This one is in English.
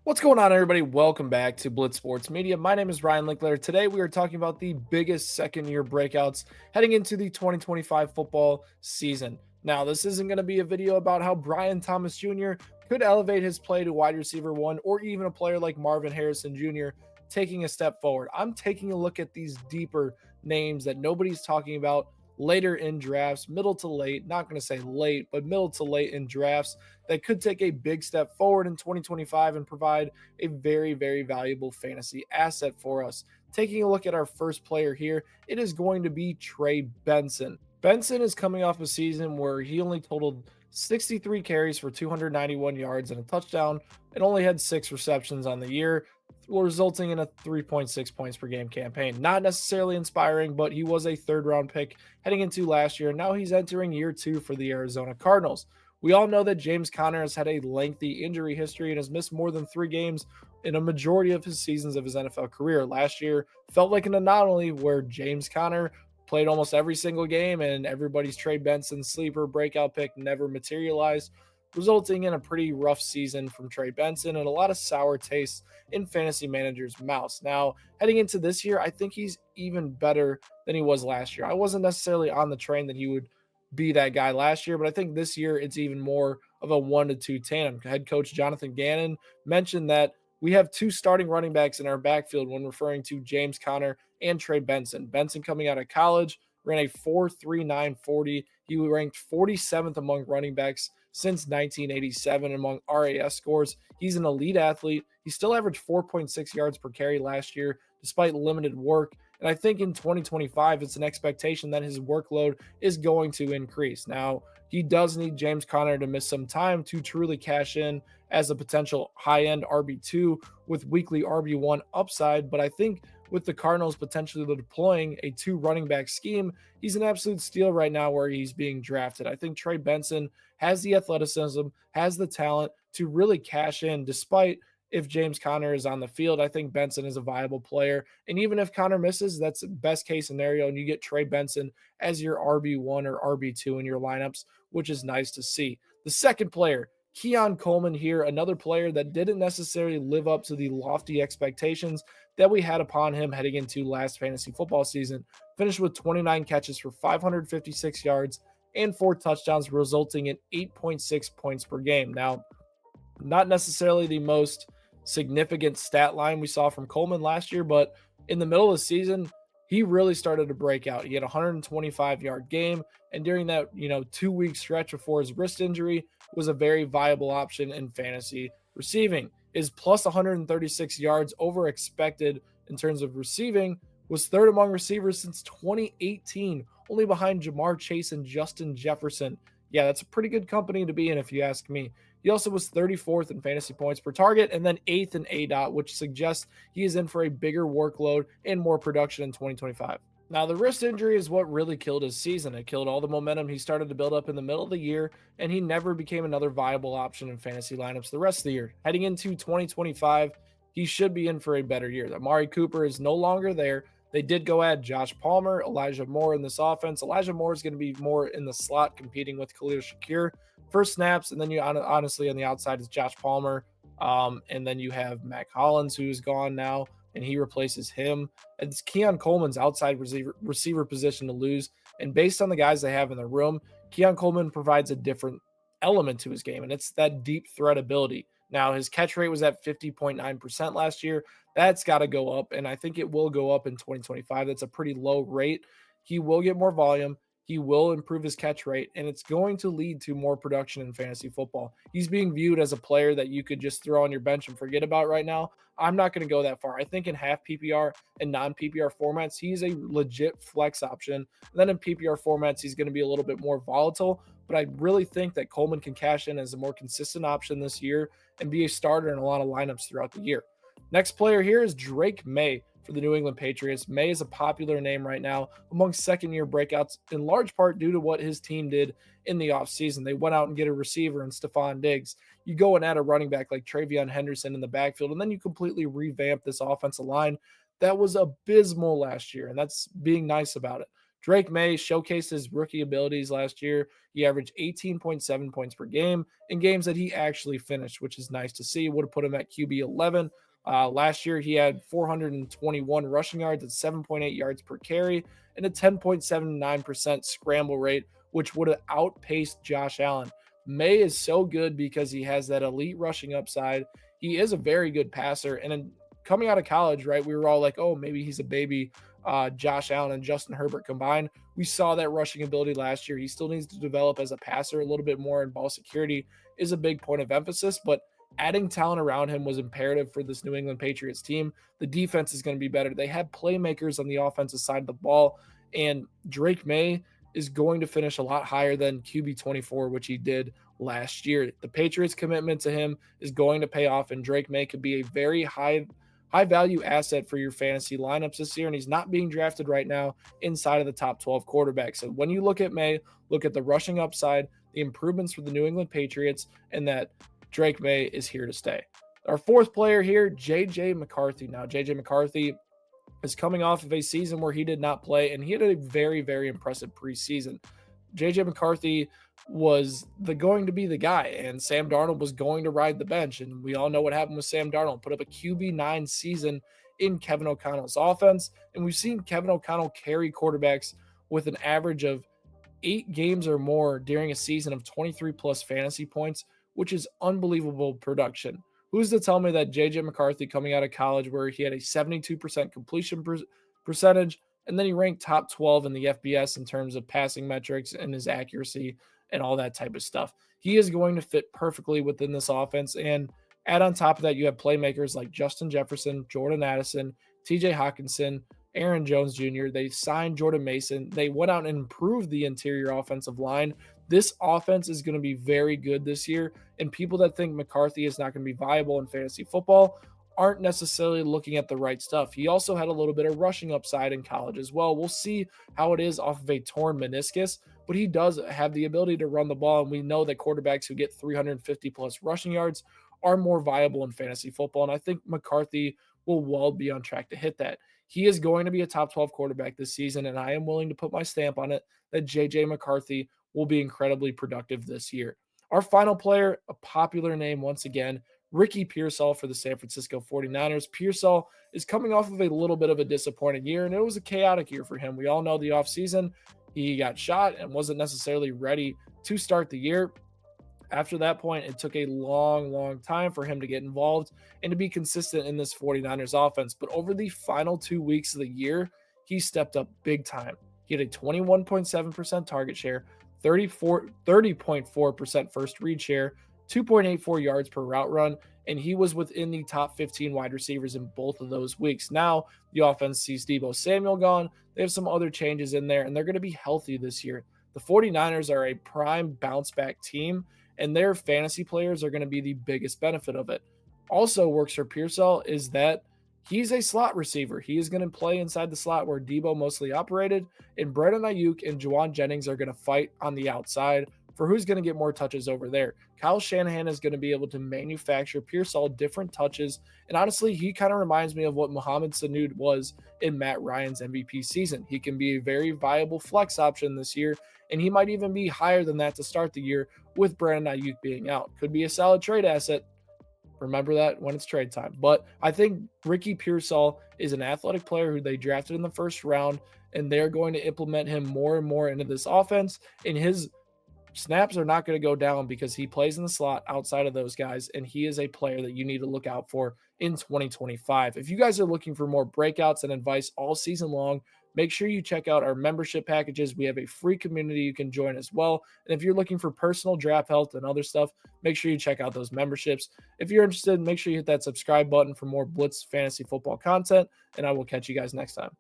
What's going on, everybody? Welcome back to Blitz Sports Media. My name is Ryan Linkletter. Today, we are talking about the biggest second-year breakouts heading into the 2025 football season. Now, this isn't going to be a video about how Brian Thomas Jr. could elevate his play to wide receiver one, or even a player like Marvin Harrison Jr. taking a step forward. I'm taking a look at these deeper names that nobody's talking about later in drafts, middle to late, not going to say late, but middle to late in drafts that could take a big step forward in 2025 and provide a very, very valuable fantasy asset for us. Taking a look at our first player here, it is going to be Trey Benson. Benson is coming off a season where he only totaled 63 carries for 291 yards and a touchdown and only had 6 receptions on the year, resulting in a 3.6 points per game campaign. Not necessarily inspiring, but he was a third round pick heading into last year. Now he's entering year two for the Arizona Cardinals. We all know that James Conner has had a lengthy injury history and has missed more than 3 games in a majority of his seasons of his NFL career. Last year felt like an anomaly where James Conner played almost every single game and everybody's Trey Benson sleeper breakout pick never materialized, resulting in a pretty rough season from Trey Benson and a lot of sour taste in fantasy managers' mouths. Now, heading into this year, I think he's even better than he was last year. I wasn't necessarily on the train that he would be that guy last year, but I think this year it's even more of a 1-2 tandem. Head coach Jonathan Gannon mentioned that we have two starting running backs in our backfield when referring to James Conner and Trey Benson. Benson coming out of college ran a 4.39 40. He ranked 47th among running backs since 1987 among RAS scores. He's an elite athlete. He still averaged 4.6 yards per carry last year, despite limited work. And I think in 2025, it's an expectation that his workload is going to increase. Now, he does need James Conner to miss some time to truly cash in as a potential high end RB2 with weekly RB1 upside. But I think with the Cardinals potentially deploying a two running back scheme, he's an absolute steal right now where he's being drafted. I think Trey Benson has the athleticism, has the talent to really cash in despite if James Conner is on the field. I think Benson is a viable player. And even if Conner misses, that's best case scenario. And you get Trey Benson as your RB1 or RB2 in your lineups, which is nice to see. The second player, Keon Coleman here, another player that didn't necessarily live up to the lofty expectations that we had upon him heading into last fantasy football season. Finished with 29 catches for 556 yards and 4 touchdowns, resulting in 8.6 points per game. Now, not necessarily the most significant stat line we saw from Coleman last year, but in the middle of the season, he really started to break out. He had a 125-yard game, and during that, 2-week stretch before his wrist injury, was a very viable option in fantasy receiving. His plus 136 yards over expected in terms of receiving was third among receivers since 2018, only behind Jamar Chase and Justin Jefferson. Yeah, that's a pretty good company to be in, if you ask me. He also was 34th in fantasy points per target and then 8th in ADOT, which suggests he is in for a bigger workload and more production in 2025. Now, the wrist injury is what really killed his season. It killed all the momentum he started to build up in the middle of the year, and he never became another viable option in fantasy lineups the rest of the year. Heading into 2025, he should be in for a better year. Amari Cooper is no longer there. They did go add Josh Palmer, Elijah Moore in this offense. Elijah Moore is going to be more in the slot competing with Khalil Shakir for snaps. And then you honestly on the outside is Josh Palmer. And then you have Mac Hollins, who is gone now, and he replaces him. It's Keon Coleman's outside receiver position to lose. And based on the guys they have in the room, Keon Coleman provides a different element to his game, and it's that deep threat ability. Now, his catch rate was at 50.9% last year. That's got to go up, and I think it will go up in 2025. That's a pretty low rate. He will get more volume. He will improve his catch rate, and it's going to lead to more production in fantasy football. He's being viewed as a player that you could just throw on your bench and forget about right now. I'm not going to go that far. I think in half PPR and non PPR formats, he's a legit flex option. And then in PPR formats, he's going to be a little bit more volatile. But I really think that Coleman can cash in as a more consistent option this year and be a starter in a lot of lineups throughout the year. Next player here is Drake Maye for the New England Patriots. Maye is a popular name right now among second-year breakouts, in large part due to what his team did in the offseason. They went out and get a receiver in Stephon Diggs. You go and add a running back like Travion Henderson in the backfield, and then you completely revamp this offensive line that was abysmal last year, and that's being nice about it. Drake Maye showcased his rookie abilities last year. He averaged 18.7 points per game in games that he actually finished, which is nice to see. Would have put him at QB 11. Last year, he had 421 rushing yards at 7.8 yards per carry and a 10.79% scramble rate, which would have outpaced Josh Allen. Maye is so good because he has that elite rushing upside. He is a very good passer. And in, coming out of college, right, we were all like, oh, maybe he's a baby Josh Allen and Justin Herbert combined. We saw that rushing ability last year. He still needs to develop as a passer a little bit more, and ball security is a big point of emphasis. But adding talent around him was imperative for this New England Patriots team. The defense is going to be better. They have playmakers on the offensive side of the ball, and Drake Maye is going to finish a lot higher than QB 24, which he did last year. The Patriots' commitment to him is going to pay off, and Drake Maye could be a very high value asset for your fantasy lineups this year. And he's not being drafted right now inside of the top 12 quarterbacks. So when you look at Maye, look at the rushing upside, the improvements for the New England Patriots, and that Drake Maye is here to stay. Our fourth player here, JJ McCarthy. Now, JJ McCarthy is coming off of a season where he did not play, and he had a very, very impressive preseason. JJ McCarthy was going to be the guy, and Sam Darnold was going to ride the bench. And we all know what happened with Sam Darnold. Put up a QB9 season in Kevin O'Connell's offense. And we've seen Kevin O'Connell carry quarterbacks with an average of 8 games or more during a season of 23 plus fantasy points, which is unbelievable production. Who's to tell me that JJ McCarthy coming out of college where he had a 72% completion percentage, and then he ranked top 12 in the FBS in terms of passing metrics and his accuracy and all that type of stuff. He is going to fit perfectly within this offense. And add on top of that, you have playmakers like Justin Jefferson, Jordan Addison, TJ Hawkinson, Aaron Jones Jr. They signed Jordan Mason. They went out and improved the interior offensive line. This offense is going to be very good this year. And people that think McCarthy is not going to be viable in fantasy football aren't necessarily looking at the right stuff. He also had a little bit of rushing upside in college as well. We'll see how it is off of a torn meniscus, but he does have the ability to run the ball. And we know that quarterbacks who get 350 plus rushing yards are more viable in fantasy football. And I think McCarthy will well be on track to hit that. He is going to be a top 12 quarterback this season, and I am willing to put my stamp on it that JJ McCarthy will be incredibly productive this year. Our final player, a popular name once again, Ricky Pearsall for the San Francisco 49ers. Pearsall is coming off of a little bit of a disappointing year, and it was a chaotic year for him. We all know the offseason, he got shot and wasn't necessarily ready to start the year. After that point, it took a long time for him to get involved and to be consistent in this 49ers offense. But over the final 2 weeks of the year, he stepped up big time. He had a 21.7% target share, 30.4% first read share, 2.84 yards per route run, and he was within the top 15 wide receivers in both of those weeks. Now, the offense sees Deebo Samuel gone. They have some other changes in there, and they're going to be healthy this year. The 49ers are a prime bounce-back team, and their fantasy players are going to be the biggest benefit of it. Also works for Pearsall is that he's a slot receiver. He is going to play inside the slot where Deebo mostly operated, and Brandon Ayuk and Juwan Jennings are going to fight on the outside for who's going to get more touches over there. Kyle Shanahan is going to be able to manufacture Pearsall different touches, and honestly, he kind of reminds me of what Mohamed Sanu was in Matt Ryan's MVP season. He can be a very viable flex option this year, and he might even be higher than that to start the year with Brandon Ayuk being out. Could be a solid trade asset. Remember that when it's trade time. But I think Ricky Pearsall is an athletic player who they drafted in the first round, and they're going to implement him more and more into this offense. And his snaps are not going to go down because he plays in the slot outside of those guys, and he is a player that you need to look out for in 2025. If you guys are looking for more breakouts and advice all season long, make sure you check out our membership packages. We have a free community you can join as well. And if you're looking for personal draft help and other stuff, make sure you check out those memberships. If you're interested, make sure you hit that subscribe button for more Blitz fantasy football content, and I will catch you guys next time.